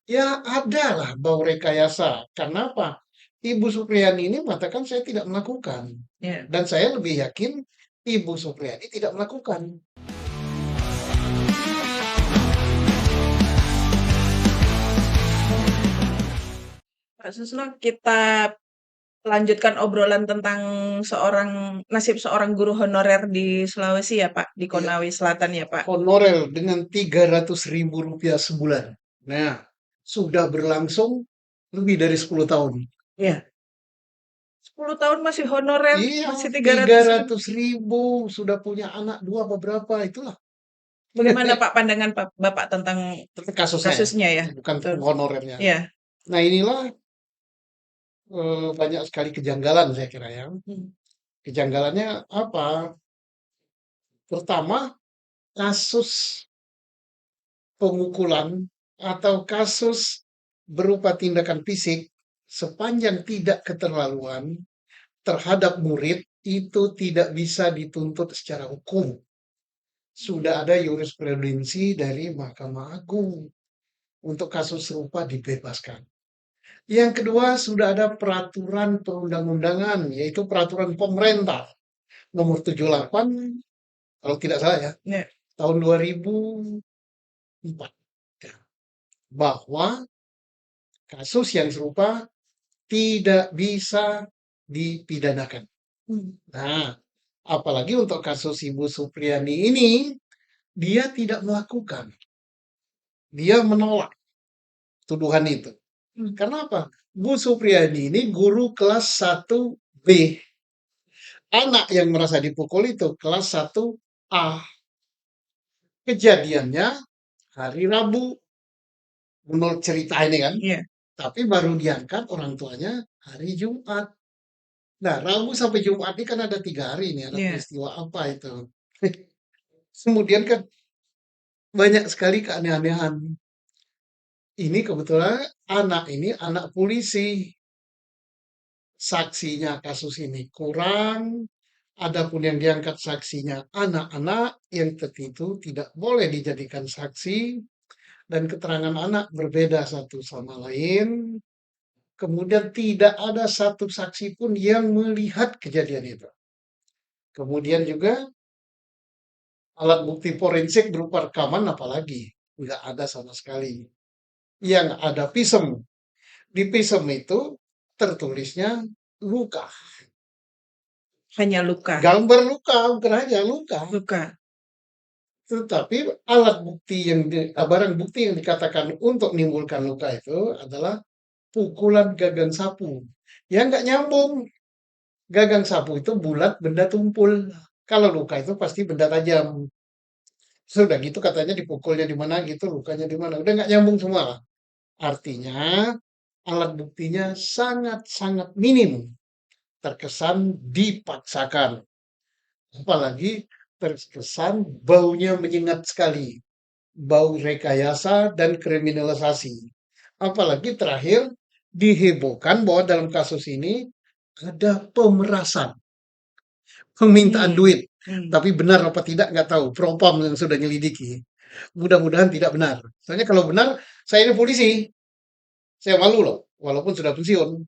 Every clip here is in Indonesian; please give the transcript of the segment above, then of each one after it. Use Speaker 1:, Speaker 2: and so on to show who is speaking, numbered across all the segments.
Speaker 1: Ya adalah bau rekayasa. Kenapa? Ibu Supriyani ini mengatakan saya tidak melakukan.
Speaker 2: Ya.
Speaker 1: Dan saya lebih yakin Ibu Supriyani tidak melakukan.
Speaker 2: Pak Susno, kita lanjutkan obrolan tentang nasib seorang guru honorer di Sulawesi ya Pak, di
Speaker 1: Ya,
Speaker 2: Konawe Selatan ya Pak.
Speaker 1: honorer dengan 300.000 rupiah sebulan. Nah, sudah berlangsung lebih dari 10 tahun.
Speaker 2: Ya. 10 tahun masih honorer,
Speaker 1: Iya,
Speaker 2: masih 300.000.
Speaker 1: 300.000 sudah punya anak dua beberapa itulah.
Speaker 2: Bagaimana Pak pandangan Bapak tentang
Speaker 1: Kasusnya ya,
Speaker 2: kasusnya ya?
Speaker 1: bukan
Speaker 2: Betul.
Speaker 1: honorernya.
Speaker 2: Ya.
Speaker 1: Nah inilah banyak sekali kejanggalan saya kira ya.
Speaker 2: Hmm.
Speaker 1: Kejanggalannya apa? Pertama, kasus pemukulan atau kasus berupa tindakan fisik sepanjang tidak keterlaluan terhadap murid itu tidak bisa dituntut secara hukum. Sudah ada jurisprudensi dari Mahkamah Agung untuk kasus serupa dibebaskan. Yang kedua, sudah ada peraturan perundang-undangan, yaitu peraturan pemerintah nomor 78, kalau tidak salah ya,
Speaker 2: Ya.
Speaker 1: tahun 2004, ya, bahwa kasus yang serupa tidak bisa dipidanakan. Nah, apalagi untuk kasus Ibu Supriyani ini, dia tidak melakukan, dia menolak tuduhan itu. Karena apa? Bu Supriyani ini guru kelas 1B. Anak yang merasa dipukul itu kelas 1A. Kejadiannya hari Rabu, menurut cerita ini kan.
Speaker 2: Iya.
Speaker 1: Tapi baru diangkat orang tuanya hari Jumat. Nah, Rabu sampai Jumat ini kan ada 3 hari ini, ada
Speaker 2: Iya.
Speaker 1: peristiwa apa itu. Kemudian kan banyak sekali keanehan-anehan. Ini kebetulan anak ini anak polisi. Saksinya kasus ini kurang, adapun yang diangkat saksinya anak-anak yang tentu tidak boleh dijadikan saksi, dan keterangan anak berbeda satu sama lain. Kemudian tidak ada satu saksi pun yang melihat kejadian itu. Kemudian juga alat bukti forensik berupa rekaman apalagi nggak ada sama sekali. Yang ada pisem. Di pisem itu tertulisnya luka.
Speaker 2: Hanya luka.
Speaker 1: Gambar luka, bukan hanya luka.
Speaker 2: Luka.
Speaker 1: Tetapi alat bukti barang bukti yang dikatakan untuk menimbulkan luka itu adalah pukulan gagang sapu. Ya nggak nyambung. Gagang sapu itu bulat, benda tumpul. Kalau luka itu pasti benda tajam. Sudah gitu katanya dipukulnya di mana gitu, lukanya di mana. Udah nggak nyambung semua. Artinya alat buktinya sangat-sangat minim. Terkesan dipaksakan. Apalagi terkesan baunya menyengat sekali. Bau rekayasa dan kriminalisasi. Apalagi terakhir dihebohkan bahwa dalam kasus ini ada pemerasan, permintaan
Speaker 2: Hmm.
Speaker 1: duit.
Speaker 2: Hmm.
Speaker 1: Tapi benar apa tidak nggak tahu. Propam yang sudah nyelidiki. Mudah-mudahan tidak benar. Soalnya kalau benar, saya ini polisi. Saya malu loh, walaupun sudah pensiun.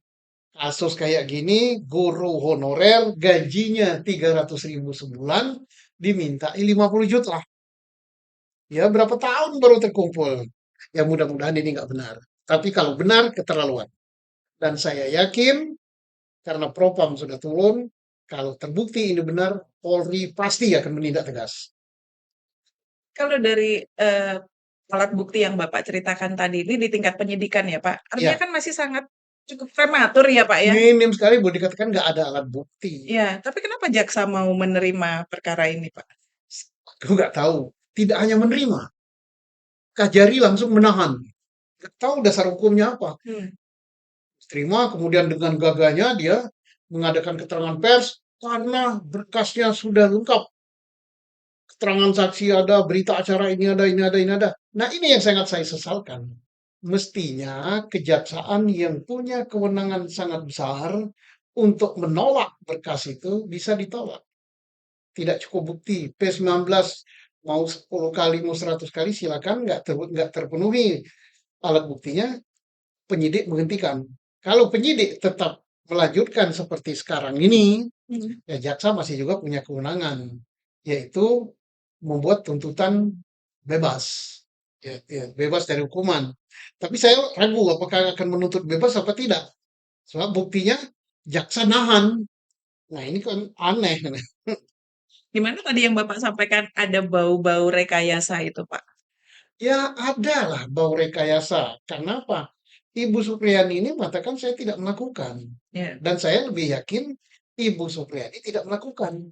Speaker 1: Kasus kayak gini, guru honorer, gajinya 300.000 sebulan, diminta 50 juta. Ya, berapa tahun baru terkumpul. Ya, mudah-mudahan ini nggak benar. Tapi kalau benar, keterlaluan. Dan saya yakin, karena Propam sudah turun, kalau terbukti ini benar, Polri pasti akan menindak tegas.
Speaker 2: Kalau dari alat bukti yang Bapak ceritakan tadi ini di tingkat penyidikan ya Pak, artinya
Speaker 1: Ya,
Speaker 2: kan masih sangat cukup prematur ya Pak ya?
Speaker 1: minim sekali boleh dikatakan nggak ada alat bukti.
Speaker 2: Ya, tapi kenapa jaksa mau menerima perkara ini Pak?
Speaker 1: Aku nggak tahu. Tidak hanya menerima, Kajari langsung menahan. Nggak tahu dasar hukumnya apa.
Speaker 2: Hmm.
Speaker 1: Terima, kemudian dengan gagahnya dia mengadakan keterangan pers karena berkasnya sudah lengkap. Keterangan saksi ada, berita acara ini ada, ini ada, ini ada. Nah, ini yang sangat saya sesalkan. Mestinya kejaksaan yang punya kewenangan sangat besar untuk menolak berkas itu bisa ditolak. Tidak cukup bukti. P19 mau 10 kali, mau 100 kali silakan nggak terpenuhi alat buktinya, penyidik menghentikan. Kalau penyidik tetap melanjutkan seperti sekarang ini,
Speaker 2: Mhm.
Speaker 1: ya jaksa masih juga punya kewenangan, yaitu membuat tuntutan bebas, ya, bebas dari hukuman. Tapi saya ragu apakah akan menuntut bebas apa tidak. Soal buktinya jaksa nahan. Nah ini kan aneh.
Speaker 2: Gimana tadi yang Bapak sampaikan ada bau-bau rekayasa itu, Pak?
Speaker 1: Ya ada lah bau rekayasa. Karena apa? Ibu Supriyani ini mengatakan saya tidak melakukan.
Speaker 2: Ya.
Speaker 1: Dan saya lebih yakin Ibu Supriyani tidak melakukan.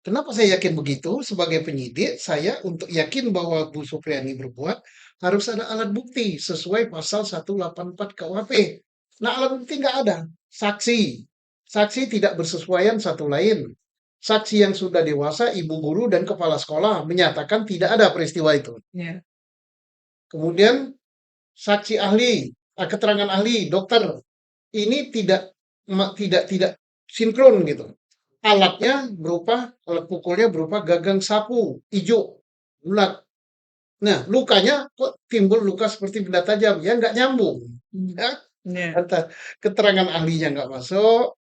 Speaker 1: Kenapa saya yakin begitu? Sebagai penyidik, saya untuk yakin bahwa Bu Supriyani berbuat, harus ada alat bukti sesuai pasal 184 KUHP. Nah, alat bukti nggak ada. Saksi. Saksi tidak bersesuaian satu lain. Saksi yang sudah dewasa, ibu guru dan kepala sekolah menyatakan tidak ada peristiwa itu.
Speaker 2: Ya.
Speaker 1: Kemudian saksi ahli, keterangan ahli, dokter, ini tidak sinkron gitu. Alatnya berupa alat pukulnya berupa gagang sapu hijau bulat. Nah, lukanya kok timbul luka seperti benda tajam, ya nggak nyambung.
Speaker 2: Mmm.
Speaker 1: Ya,
Speaker 2: Ya.
Speaker 1: keterangan ahlinya nggak masuk,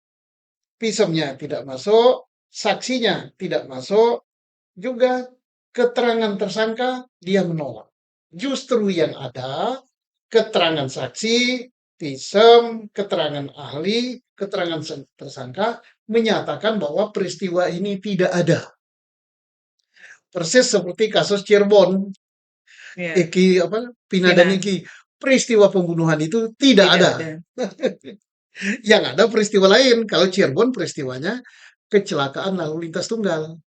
Speaker 1: visumnya tidak masuk, saksinya tidak masuk, juga keterangan tersangka dia menolak. Justru yang ada keterangan saksi, visum, keterangan ahli, keterangan tersangka menyatakan bahwa peristiwa ini tidak ada. Persis seperti kasus Cirebon,
Speaker 2: Ya.
Speaker 1: Eki apa Pina dan
Speaker 2: Vina,
Speaker 1: Eki. Peristiwa pembunuhan itu tidak
Speaker 2: tidak
Speaker 1: ada.
Speaker 2: ada.
Speaker 1: Yang ada peristiwa lain. Kalau Cirebon peristiwanya kecelakaan lalu lintas tunggal.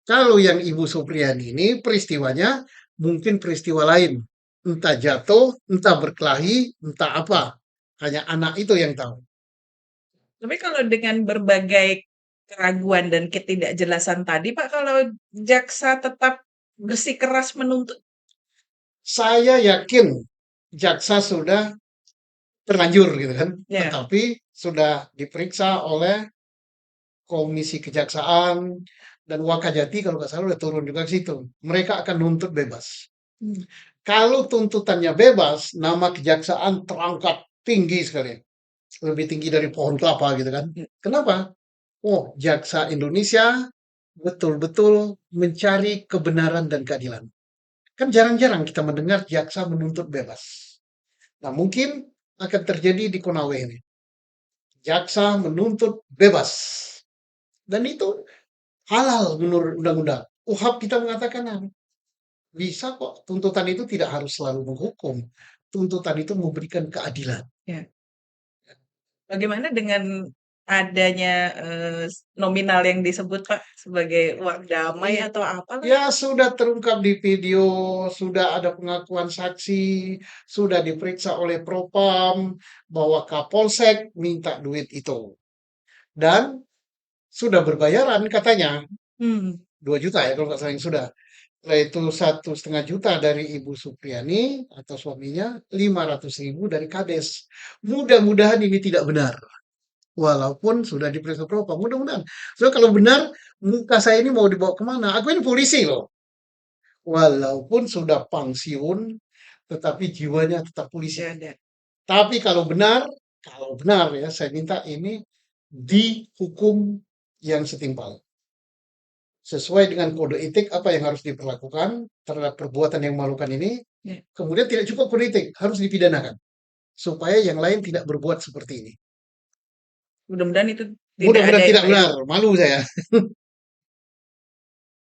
Speaker 1: Kalau yang Ibu Supriyani ini peristiwanya mungkin peristiwa lain. Entah jatuh, entah berkelahi, entah apa. Hanya anak itu yang tahu.
Speaker 2: Tapi kalau dengan berbagai keraguan dan ketidakjelasan tadi, Pak, kalau jaksa tetap bersikeras menuntut.
Speaker 1: Saya yakin jaksa sudah terlanjur gitu kan.
Speaker 2: Ya.
Speaker 1: Tetapi sudah diperiksa oleh Komisi Kejaksaan dan Wakajati kalau nggak salah udah turun juga ke situ. Mereka akan nuntut bebas.
Speaker 2: Mmm.
Speaker 1: Kalau tuntutannya bebas, nama kejaksaan terangkat tinggi sekali. Lebih tinggi dari pohon kelapa gitu kan.
Speaker 2: Mmm.
Speaker 1: Kenapa? Oh, jaksa Indonesia betul-betul mencari kebenaran dan keadilan. Kan jarang-jarang kita mendengar jaksa menuntut bebas. Nah, mungkin akan terjadi di Konawe ini. Jaksa menuntut bebas. Dan itu halal menurut undang-undang. UHAP kita mengatakan bisa kok tuntutan itu tidak harus selalu menghukum. Tuntutan itu memberikan keadilan.
Speaker 2: Ya. Bagaimana dengan adanya, nominal yang disebut, Pak, sebagai uang damai
Speaker 1: I-
Speaker 2: atau apalah?
Speaker 1: Ya sudah terungkap di video, sudah ada pengakuan saksi, sudah diperiksa oleh Propam bahwa Kapolsek minta duit itu. Dan sudah berbayaran katanya
Speaker 2: Mmm.
Speaker 1: 2 juta ya kalau nggak salah yang sudah. Yaitu 1,5 juta dari Ibu Supriyani atau suaminya, 500.000 dari Kades. Mudah-mudahan ini tidak benar. Walaupun sudah diperiksa propam, mudah-mudahan. So kalau benar, muka saya ini mau dibawa kemana? Aku ini polisi loh. Walaupun sudah pensiun, tetapi jiwanya tetap polisi.
Speaker 2: Ya ada.
Speaker 1: Tapi kalau benar ya, saya minta ini dihukum yang setimpal. Sesuai dengan kode etik apa yang harus diperlakukan terhadap perbuatan yang memalukan ini.
Speaker 2: Ya.
Speaker 1: Kemudian tidak cukup kode etik, harus dipidanakan. Supaya yang lain tidak berbuat seperti ini.
Speaker 2: Mudah-mudahan itu tidak ada
Speaker 1: Mudah-mudahan
Speaker 2: ya,
Speaker 1: tidak
Speaker 2: Pak, ya?
Speaker 1: benar, malu saya.